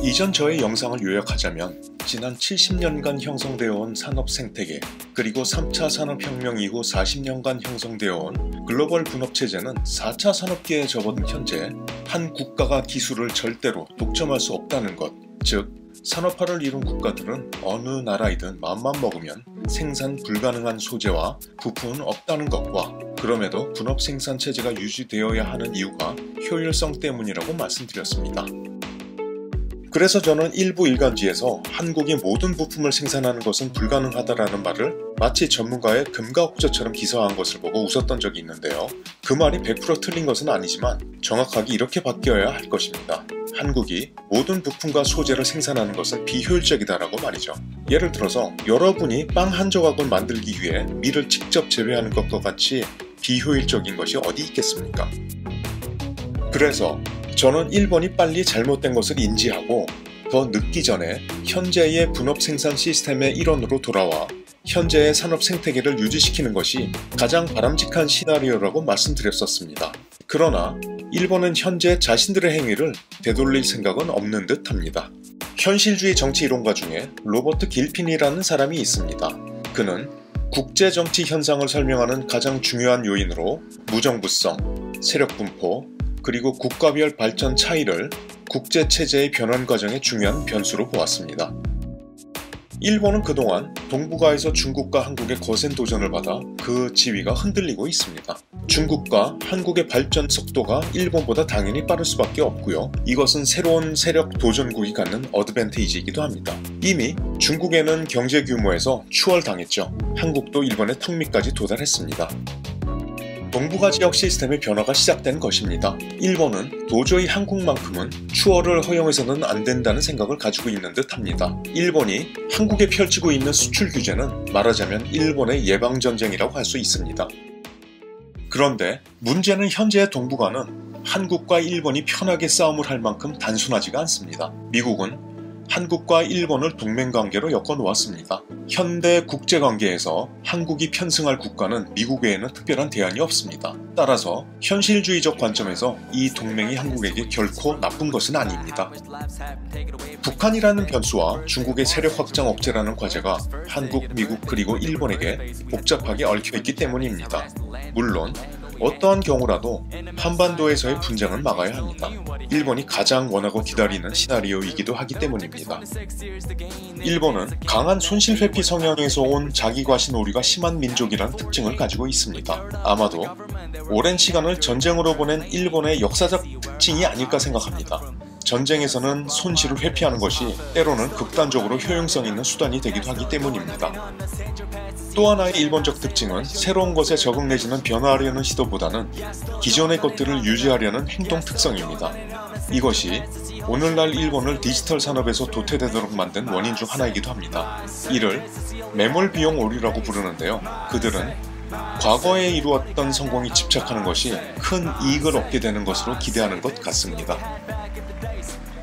이전 저의 영상을 요약하자면 지난 70년간 형성되어 온 산업 생태계, 그리고 3차 산업혁명 이후 40년간 형성되어 온 글로벌 분업체제는 4차 산업기에 접어든 현재 한 국가가 기술을 절대로 독점할 수 없다는 것, 즉 산업화를 이룬 국가들은 어느 나라이든 마음만 먹으면 생산 불가능한 소재와 부품은 없다는 것과, 그럼에도 분업 생산 체제가 유지되어야 하는 이유가 효율성 때문이라고 말씀드렸습니다. 그래서 저는 일부 일간지에서 한국이 모든 부품을 생산하는 것은 불가능하다라는 말을 마치 전문가의 금가옥저처럼 기사화한 것을 보고 웃었던 적이 있는데요. 그 말이 100% 틀린 것은 아니지만 정확하게 이렇게 바뀌어야 할 것입니다. 한국이 모든 부품과 소재를 생산하는 것은 비효율적이다라고 말이죠. 예를 들어서 여러분이 빵 한 조각을 만들기 위해 밀을 직접 재배하는 것과 같이 비효율적인 것이 어디 있겠습니까? 그래서 저는 일본이 빨리 잘못된 것을 인지하고 더 늦기 전에 현재의 분업 생산 시스템의 일원으로 돌아와 현재의 산업 생태계를 유지시키는 것이 가장 바람직한 시나리오라고 말씀드렸었습니다. 그러나 일본은 현재 자신들의 행위를 되돌릴 생각은 없는 듯 합니다. 현실주의 정치 이론가 중에 로버트 길핀이라는 사람이 있습니다. 그는 국제정치 현상을 설명하는 가장 중요한 요인으로 무정부성, 세력분포, 그리고 국가별 발전 차이를 국제체제의 변환 과정의 중요한 변수로 보았습니다. 일본은 그동안 동북아에서 중국과 한국의 거센 도전을 받아 그 지위가 흔들리고 있습니다. 중국과 한국의 발전 속도가 일본보다 당연히 빠를 수밖에 없고요. 이것은 새로운 세력 도전국이 갖는 어드밴티지이기도 합니다. 이미 중국에는 경제 규모에서 추월당했죠. 한국도 일본의 턱 밑까지 도달했습니다. 동북아 지역 시스템의 변화가 시작된 것입니다. 일본은 도저히 한국만큼은 추월을 허용해서는 안 된다는 생각을 가지고 있는 듯 합니다. 일본이 한국에 펼치고 있는 수출 규제는 말하자면 일본의 예방전쟁이라고 할 수 있습니다. 그런데 문제는 현재의 동북아는 한국과 일본이 편하게 싸움을 할 만큼 단순하지가 않습니다. 미국은 한국과 일본을 동맹관계로 엮어놓았습니다. 현대 국제관계에서 한국이 편승할 국가는 미국 외에는 특별한 대안이 없습니다. 따라서 현실주의적 관점에서 이 동맹이 한국에게 결코 나쁜 것은 아닙니다. 북한이라는 변수와 중국의 세력 확장 억제라는 과제가 한국, 미국 그리고 일본에게 복잡하게 얽혀있기 때문입니다. 물론 어떠한 경우라도 한반도에서의 분쟁은 막아야 합니다. 일본이 가장 원하고 기다리는 시나리오이기도 하기 때문입니다. 일본은 강한 손실회피 성향에서 온 자기과신 오류가 심한 민족이라는 특징을 가지고 있습니다. 아마도 오랜 시간을 전쟁으로 보낸 일본의 역사적 특징이 아닐까 생각합니다. 전쟁에서는 손실을 회피하는 것이 때로는 극단적으로 효용성 있는 수단이 되기도 하기 때문입니다. 또 하나의 일본적 특징은 새로운 것에 적응 내지는 변화하려는 시도보다는 기존의 것들을 유지하려는 행동 특성입니다. 이것이 오늘날 일본을 디지털 산업에서 도태되도록 만든 원인 중 하나이기도 합니다. 이를 매몰 비용 오류라고 부르는데요. 그들은 과거에 이루었던 성공에 집착하는 것이 큰 이익을 얻게 되는 것으로 기대하는 것 같습니다.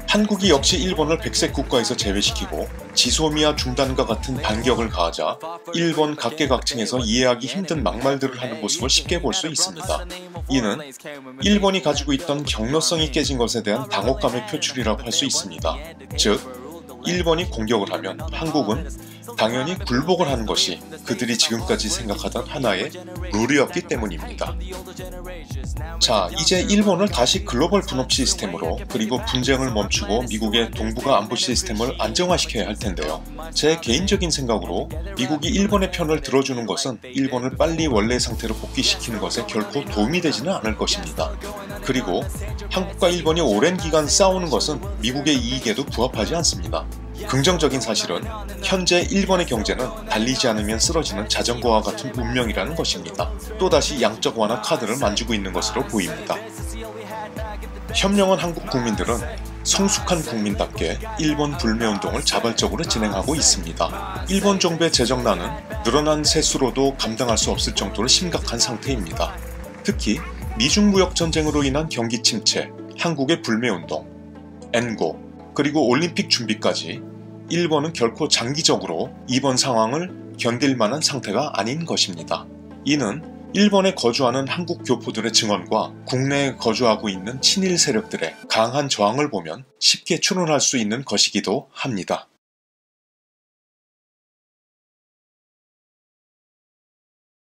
한국이 역시 일본을 백색 국가에서 제외시키고 지소미아 중단과 같은 반격을 가하자 일본 각계각층에서 이해하기 힘든 막말들을 하는 모습을 쉽게 볼 수 있습니다. 이는 일본이 가지고 있던 경로성이 깨진 것에 대한 당혹감의 표출이라고 할 수 있습니다. 즉, 일본이 공격을 하면 한국은 당연히 굴복을 하는 것이 그들이 지금까지 생각하던 하나의 룰이었기 때문입니다. 자, 이제 일본을 다시 글로벌 분업 시스템으로, 그리고 분쟁을 멈추고 미국의 동북아 안보 시스템을 안정화시켜야 할 텐데요. 제 개인적인 생각으로 미국이 일본의 편을 들어주는 것은 일본을 빨리 원래 상태로 복귀시키는 것에 결코 도움이 되지는 않을 것입니다. 그리고 한국과 일본이 오랜 기간 싸우는 것은 미국의 이익에도 부합하지 않습니다. 긍정적인 사실은 현재 일본의 경제는 달리지 않으면 쓰러지는 자전거와 같은 운명이라는 것입니다. 또다시 양적 완화 카드를 만지고 있는 것으로 보입니다. 현명한 한국 국민들은 성숙한 국민답게 일본 불매운동을 자발적으로 진행하고 있습니다. 일본 정부의 재정난은 늘어난 세수로도 감당할 수 없을 정도로 심각한 상태입니다. 특히 미중 무역 전쟁으로 인한 경기 침체, 한국의 불매운동, 엔고, 그리고 올림픽 준비까지 일본은 결코 장기적으로 이번 상황을 견딜 만한 상태가 아닌 것입니다. 이는 일본에 거주하는 한국 교포들의 증언과 국내에 거주하고 있는 친일 세력들의 강한 저항을 보면 쉽게 추론할 수 있는 것이기도 합니다.